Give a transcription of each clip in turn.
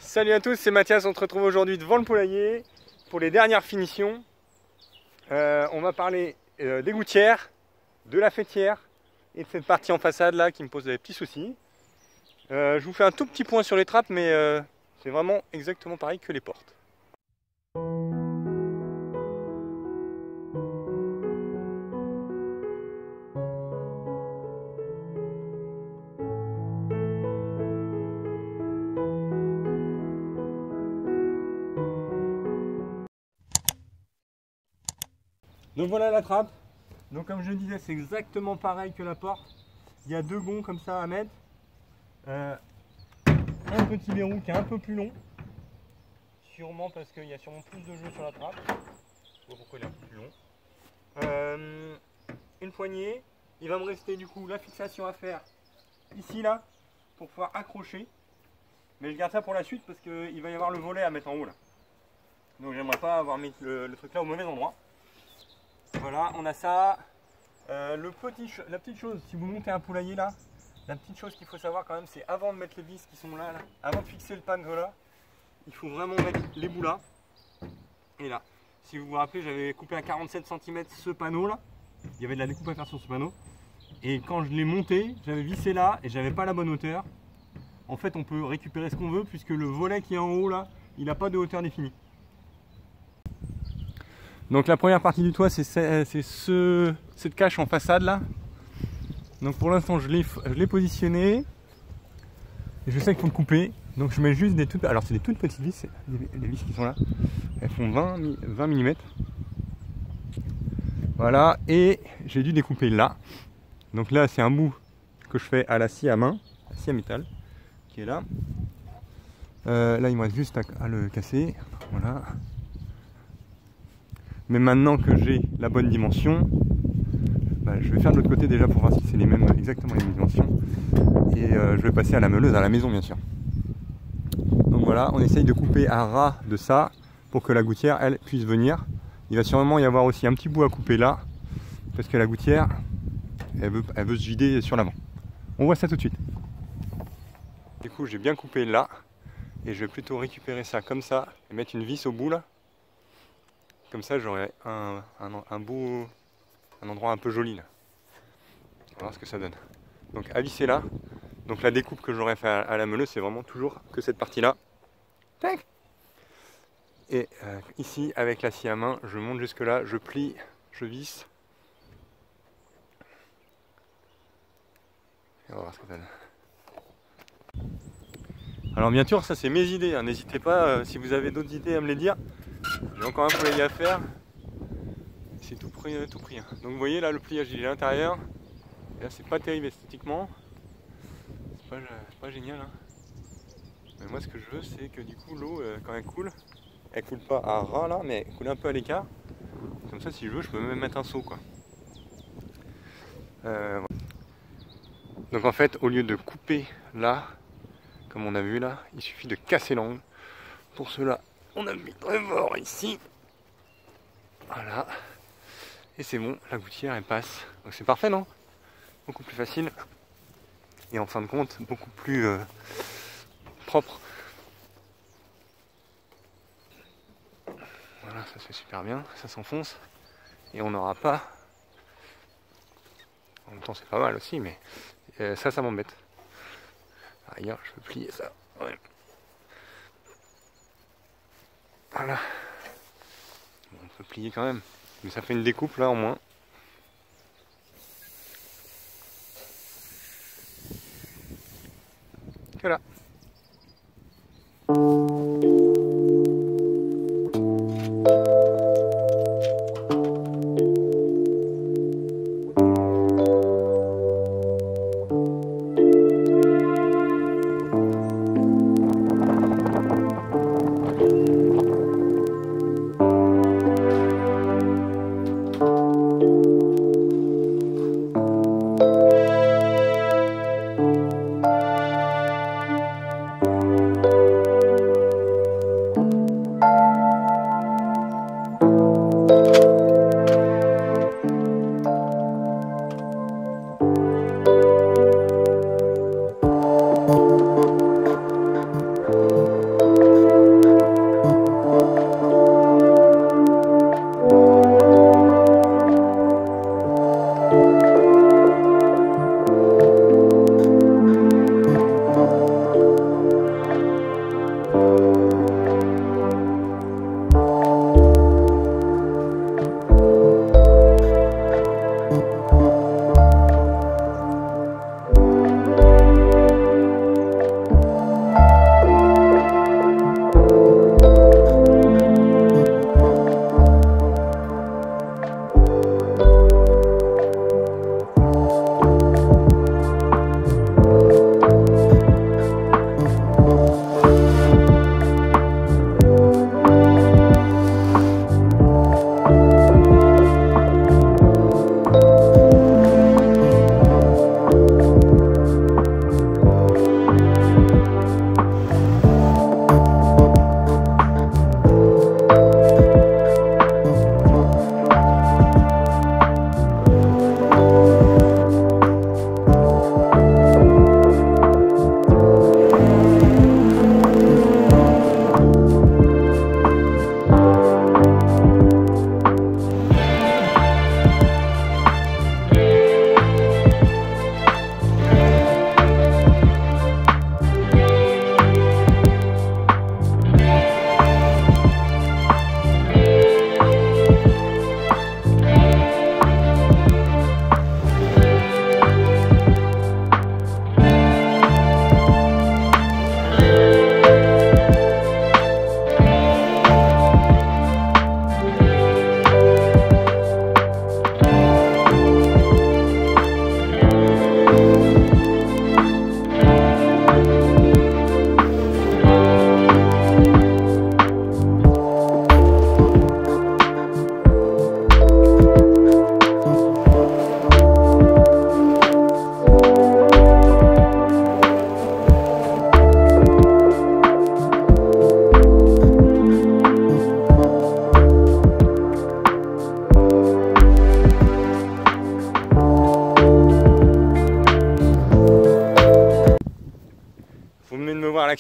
Salut à tous, c'est Mathias, on se retrouve aujourd'hui devant le poulailler pour les dernières finitions. On va parler des gouttières, de la fêtière et de cette partie en façade là qui me pose des petits soucis. Je vous fais un tout petit point sur les trappes, mais c'est vraiment exactement pareil que les portes. Donc voilà la trappe. Donc comme je disais, c'est exactement pareil que la porte. Il y a deux gonds comme ça à mettre. Un petit verrou qui est un peu plus long. Sûrement parce qu'il y a sûrement plus de jeu sur la trappe. Je sais pas pourquoi il est un peu plus long. Une poignée. Il va me rester du coup la fixation à faire ici là pour pouvoir accrocher. Mais je garde ça pour la suite parce qu'il va y avoir le volet à mettre en haut là. Donc j'aimerais pas avoir mis le truc là au mauvais endroit. Voilà, on a ça. La petite chose, si vous montez un poulailler là, la petite chose qu'il faut savoir quand même, c'est avant de mettre les vis qui sont là, avant de fixer le panneau là, il faut vraiment mettre les bouts là et là. Si vous vous rappelez, j'avais coupé à 47 cm ce panneau là. Il y avait de la découpe à faire sur ce panneau. Et quand je l'ai monté, j'avais vissé là et j'avais pas la bonne hauteur. En fait, on peut récupérer ce qu'on veut puisque le volet qui est en haut là, il n'a pas de hauteur définie. Donc la première partie du toit, c'est cette cache en façade là. Donc pour l'instant je l'ai positionné. Et je sais qu'il faut le couper. Donc je mets juste des toutes... Alors c'est des toutes petites vis, les vis qui sont là. Elles font 20 mm. Voilà, et j'ai dû découper là. Donc là c'est un bout que je fais à la scie à main, la scie à métal, qui est là. Là il me reste juste à le casser. Voilà. Mais maintenant que j'ai la bonne dimension, je vais faire de l'autre côté déjà pour voir si c'est exactement les mêmes dimensions. Et je vais passer à la meuleuse à la maison bien sûr. Donc voilà, on essaye de couper à ras de ça pour que la gouttière elle puisse venir. Il va sûrement y avoir aussi un petit bout à couper là, parce que la gouttière elle veut se vider sur l'avant. On voit ça tout de suite. Du coup j'ai bien coupé là, et je vais plutôt récupérer ça comme ça et mettre une vis au bout là. Comme ça j'aurai un endroit un peu joli là. On va voir ce que ça donne. Donc à visser là. Donc la découpe que j'aurais fait à la meuleuse, c'est vraiment toujours que cette partie là. Tac. Et ici avec la scie à main, je monte jusque là, je plie, je visse. Et on va voir ce que ça donne. Alors bien sûr ça c'est mes idées, hein. N'hésitez pas si vous avez d'autres idées à me les dire. J'ai encore un poulailler à faire. C'est tout pris. Hein. Donc vous voyez là le pliage il est à l'intérieur. Et là c'est pas terrible esthétiquement. C'est pas génial. Hein. Mais moi ce que je veux c'est que du coup l'eau quand elle coule pas à ras là, mais elle coule un peu à l'écart. Comme ça si je veux je peux même mettre un seau quoi. Voilà. Donc en fait au lieu de couper là, comme on a vu là, il suffit de casser l'angle. Pour cela on a mis très fort ici. Voilà. Et c'est bon, la gouttière elle passe. Donc c'est parfait non? Beaucoup plus facile. Et en fin de compte, beaucoup plus propre. Voilà, ça se fait super bien, ça s'enfonce. Et on n'aura pas... En même temps c'est pas mal aussi, mais ça m'embête. Ailleurs, je peux plier ça. Ouais. Voilà. Bon, on peut plier quand même. Mais ça fait une découpe là au moins. Voilà.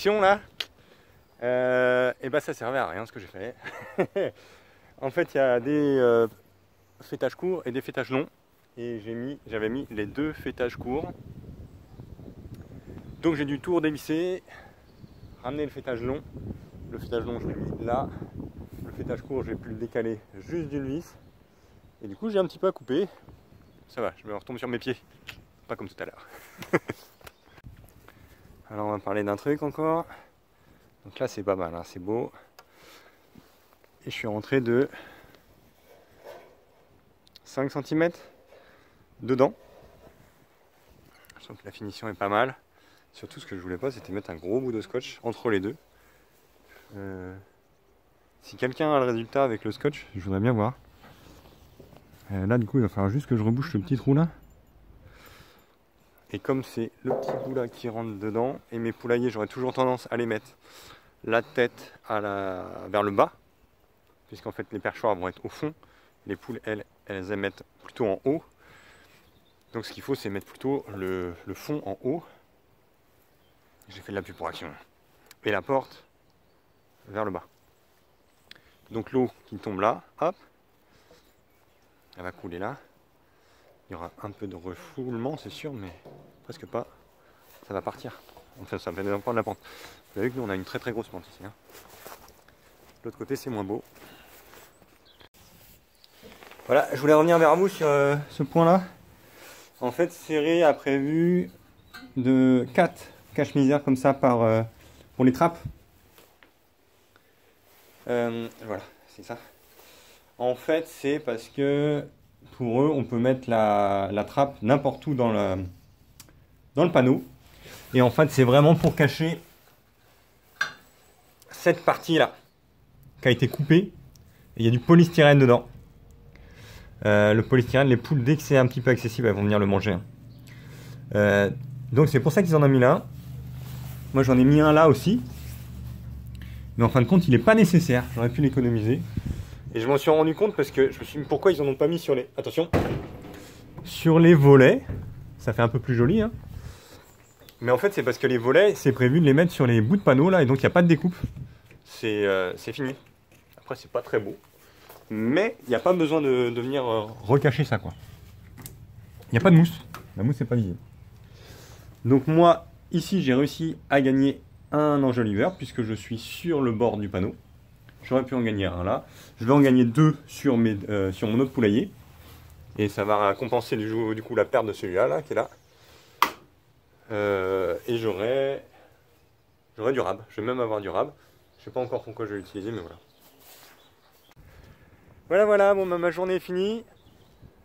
action là, et bah ça servait à rien ce que j'ai fait. En fait, il y a des fêtages courts et des fêtages longs, et j'avais mis les deux fêtages courts. Donc j'ai dû tout redévisser, ramener le fêtage long. Le fêtage long, je l'ai mis là. Le fêtage court, j'ai pu le décaler juste d'une vis. Et du coup, j'ai un petit peu à couper. Ça va, je me retombe sur mes pieds. Pas comme tout à l'heure. Alors, on va parler d'un truc encore. Donc là, c'est pas mal, hein, c'est beau. Et je suis rentré de 5 cm dedans. Je trouve que la finition est pas mal. Surtout, ce que je voulais pas, c'était mettre un gros bout de scotch entre les deux. Si quelqu'un a le résultat avec le scotch, je voudrais bien voir. Là, du coup, il va falloir juste que je rebouche le petit trou là. Et comme c'est le petit bout là qui rentre dedans, et mes poulaillers, j'aurais toujours tendance à les mettre la tête vers le bas, puisqu'en fait les perchoirs vont être au fond. Les poules, elles aiment être plutôt en haut. Donc ce qu'il faut, c'est mettre plutôt le fond en haut. J'ai fait de la pub pour action. Et la porte vers le bas. Donc l'eau qui tombe là, hop, elle va couler là. Il y aura un peu de refoulement, c'est sûr, mais presque pas. Ça va partir. Enfin, ça va prendre la pente. Vous avez vu que nous, on a une très très grosse pente ici. Hein. De l'autre côté, c'est moins beau. Voilà, je voulais revenir vers vous sur ce point-là. En fait, Serré a prévu de 4 cache-misères comme ça pour les trappes. Voilà, c'est ça. En fait, c'est parce que pour eux, on peut mettre la trappe n'importe où dans le panneau. Et en fait, c'est vraiment pour cacher cette partie-là qui a été coupée. Et il y a du polystyrène dedans. Le polystyrène, les poules, dès que c'est un petit peu accessible, elles vont venir le manger. Donc c'est pour ça qu'ils en ont mis là. Moi, j'en ai mis un là aussi. Mais en fin de compte, il n'est pas nécessaire. J'aurais pu l'économiser. Et je m'en suis rendu compte parce que je me suis dit pourquoi ils en ont pas mis sur les... Attention. Sur les volets. Ça fait un peu plus joli. Hein. Mais en fait, c'est parce que les volets, c'est prévu de les mettre sur les bouts de panneaux là. Et donc, il n'y a pas de découpe. C'est fini. Après, c'est pas très beau. Mais il n'y a pas besoin de venir recacher ça, quoi. Il n'y a pas de mousse. La mousse n'est pas visible. Donc moi, ici, j'ai réussi à gagner un enjoliveur puisque je suis sur le bord du panneau. J'aurais pu en gagner un là. Je vais en gagner deux sur mon autre poulailler. Et ça va compenser du coup la perte de celui-là, là, qui est là. Et j'aurai du rab. Je vais même avoir du rab. Je sais pas encore pourquoi je vais l'utiliser, mais voilà. Voilà, bon, ma journée est finie.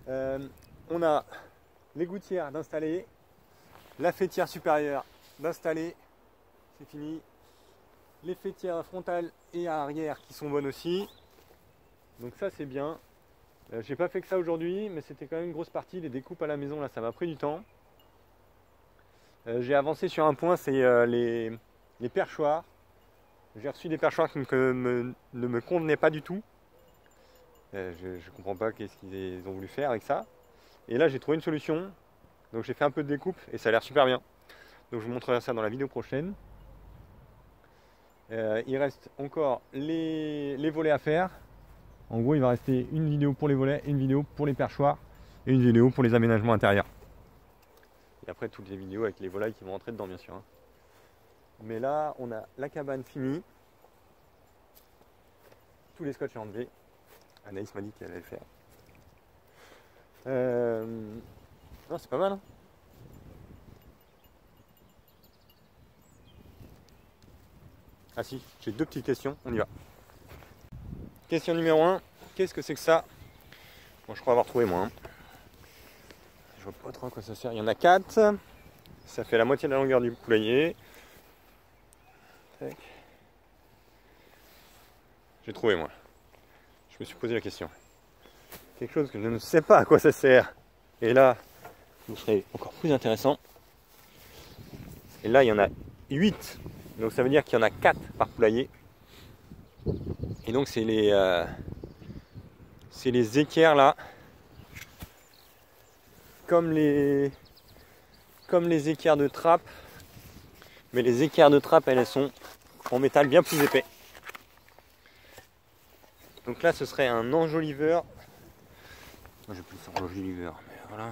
On a les gouttières d'installer, la fêtière supérieure d'installer, c'est fini. Les fêtières frontales et arrière qui sont bonnes aussi. Donc ça c'est bien. J'ai pas fait que ça aujourd'hui, mais c'était quand même une grosse partie. Les découpes à la maison, là, ça m'a pris du temps. J'ai avancé sur un point, c'est les perchoirs. J'ai reçu des perchoirs qui ne me convenaient pas du tout. Je comprends pas qu'est-ce qu'ils ont voulu faire avec ça. Et là j'ai trouvé une solution. Donc j'ai fait un peu de découpe et ça a l'air super bien. Donc je vous montrerai ça dans la vidéo prochaine. Il reste encore les volets à faire. En gros il va rester une vidéo pour les volets, une vidéo pour les perchoirs et une vidéo pour les aménagements intérieurs. Et après toutes les vidéos avec les volailles qui vont rentrer dedans bien sûr. Hein. Mais là on a la cabane finie. Tous les scotch enlevés. Anaïs m'a dit qu'elle allait le faire. Non, c'est pas mal. Hein. Ah si, j'ai deux petites questions, on y va. Question numéro 1, qu'est-ce que c'est que ça? Bon, je crois avoir trouvé moi. Hein. Je vois pas trop à quoi ça sert. Il y en a 4. Ça fait la moitié de la longueur du poulailler. J'ai trouvé moi. Je me suis posé la question. Quelque chose que je ne sais pas à quoi ça sert. Et là, ce serait encore plus intéressant. Et là, il y en a 8. Donc ça veut dire qu'il y en a 4 par poulailler. Et donc c'est les équerres là. Comme les équerres de trappe. Mais les équerres de trappe, elles sont en métal bien plus épais. Donc là, ce serait un enjoliveur. Moi, j'appelle ça enjoliveur, mais voilà.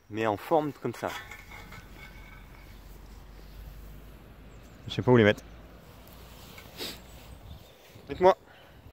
Mais en forme comme ça. Je sais pas où les mettre. Dites-moi.